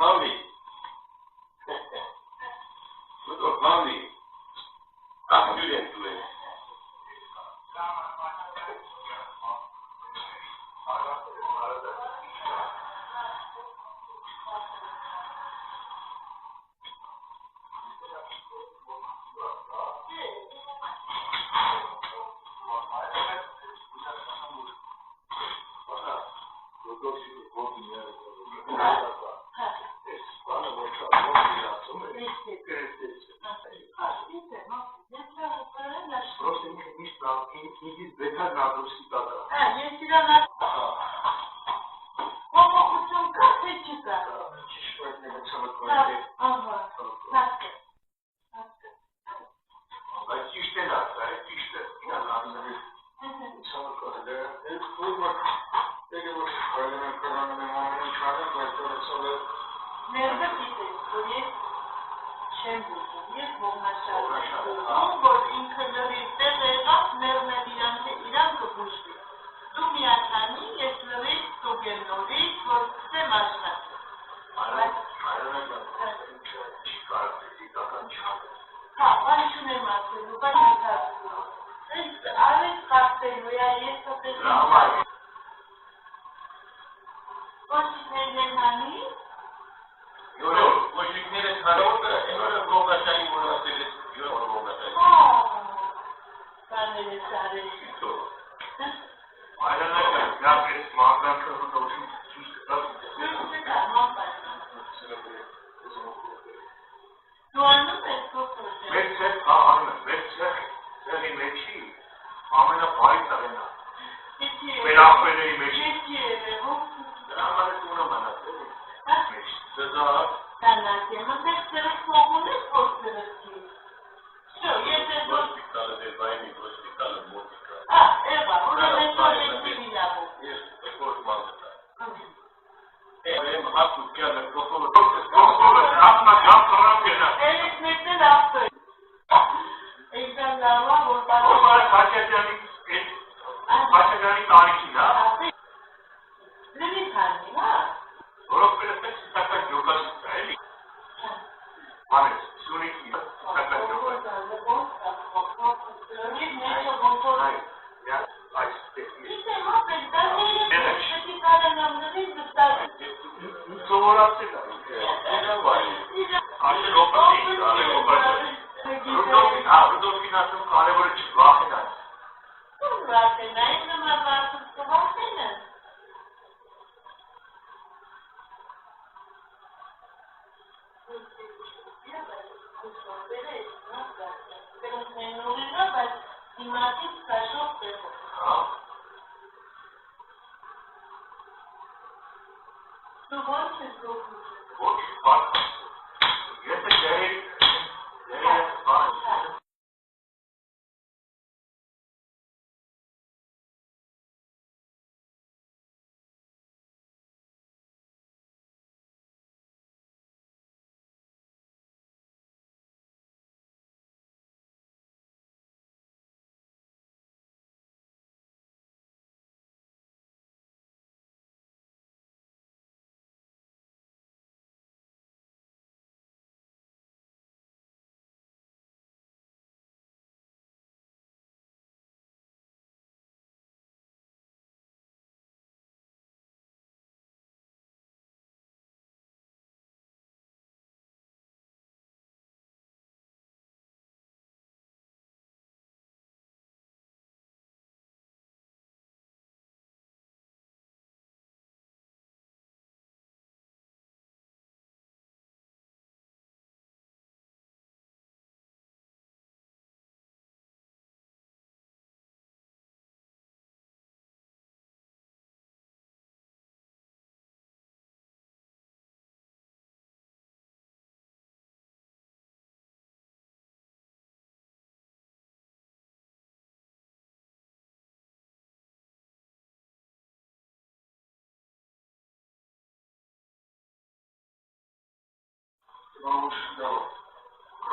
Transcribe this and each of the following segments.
Mami. Look, Mami. I'm student today.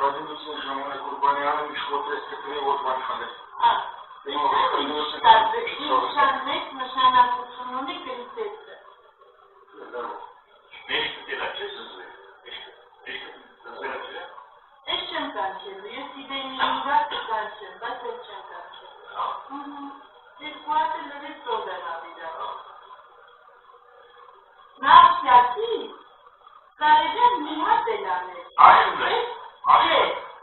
Ռադիոյի ժամանակ Ուրբանյանը իշխող տեսքերի ոդման խանել։ Նշանակություն ունի գրիպետը։ Մեծ դեպքերից ասյացի, կարելի է մի հատ էլ անել։ Աշուն է, Չէ,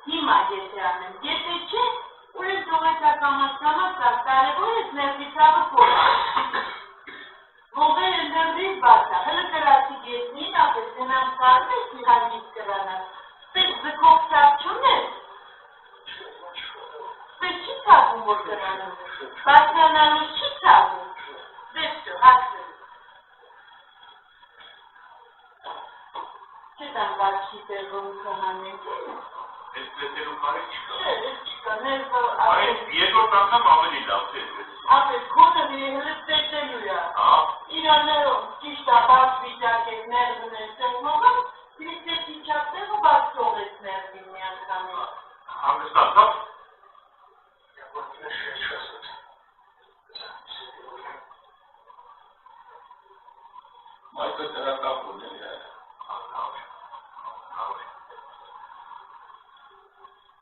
հիմա եթե անեմ, եթե չէ, ուրեմն թողեցա կամաց-կամաց, կարևոր է ներվիցավը կորը։ Ողերը ներվից բացա, հլը կրացի գետնին, ապեր գնամ սարվես իհանից կրանալ, սպես զկով սավ չունես, սպես չի ծաղում, որ կրանում, բացանալու չի ծաղում, դեպտո, հացը։ Չէ տան բացի տեղում կհանենք են է։ Ես լետերում կարի չկա։ Չէ, ես չկա, ներվը Այս երկրորդ անգամ ավելի լավ թե ես։ ապեր քոնը հլը ստեղծելու է։ Իրաներով ճիշտ ապարտ վիճակ եք ներվն են սեղմողը, Քրիստեքի չապտեղը բացող եք ներվին մի անգամի։ Հանգստացավ։ Մայթը դրակապ ունել է։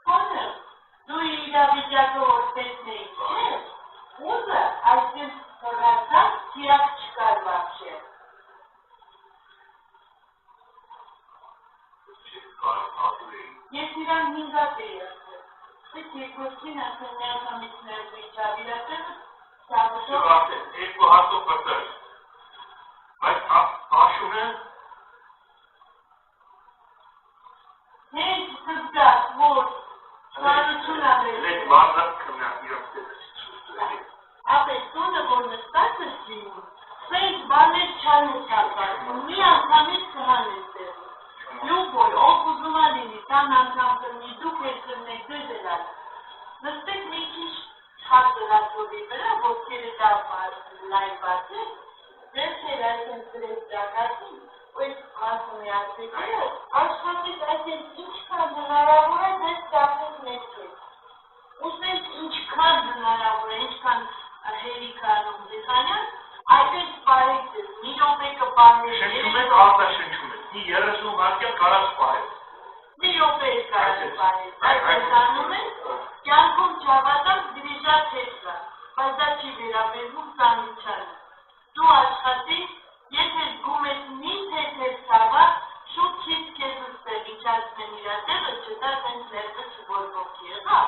Քոնը, դու իրավիճակը որ տեսնեիք, չէ, ուզը այսպես հորացած թիրակ չկար վախշե։ Ես իրան հինգատ է եղել, սեկ երկրորդին ասեն մի անգամից ներվի չավիրատեղը, սավուտով Երկու հատով կտար։ Բայց աշուն է։ հենց սկզգաց, որ սարություն Լետ ավերել։ մարզատ կնակ իրակ տեղից։ Ապեր տունը, որ նստած ես լինում, սեյք բաներ չան է չապարվում, մի անգամից կհան է տեղում։ Լուբոյ, ով ուզում է լինի, տան անգամ կրնի, դուք էր կրնեք դեզ էլալ։ Նստեք մի քիչ հատր ատորի վրա, ոտքերը լայն բացեք, դերքեր այսեն ծրեց ճակատին, այս ասում է ասիկները, աշխատից այսեն ինչքան հնարավոր է դες ճակտեք ներքեք։ Ուսենց ինչքան հնարավոր է, ինչքան հերիքանում ձեզանյան, այդպես պարեք ձեզ, մի րոպե կպարներ։ Շնչում եք, արտաշնչում եք, մի 30 վարկյա կարած պահեք։ Մի րոպե կարած պարեք, այդպես անում են, կյանքում չհավատամ դրիժատ հետ կա, բայց դա չի վերաբերվում ծանիչանը։ Դու աշխատείς, եթե զգում ես մի թեթև ցավակ, շուտ քիչ քեզ ստեղ իջացնեն իր տեղը, չտա տենց ներկը չբորբոքի եղա։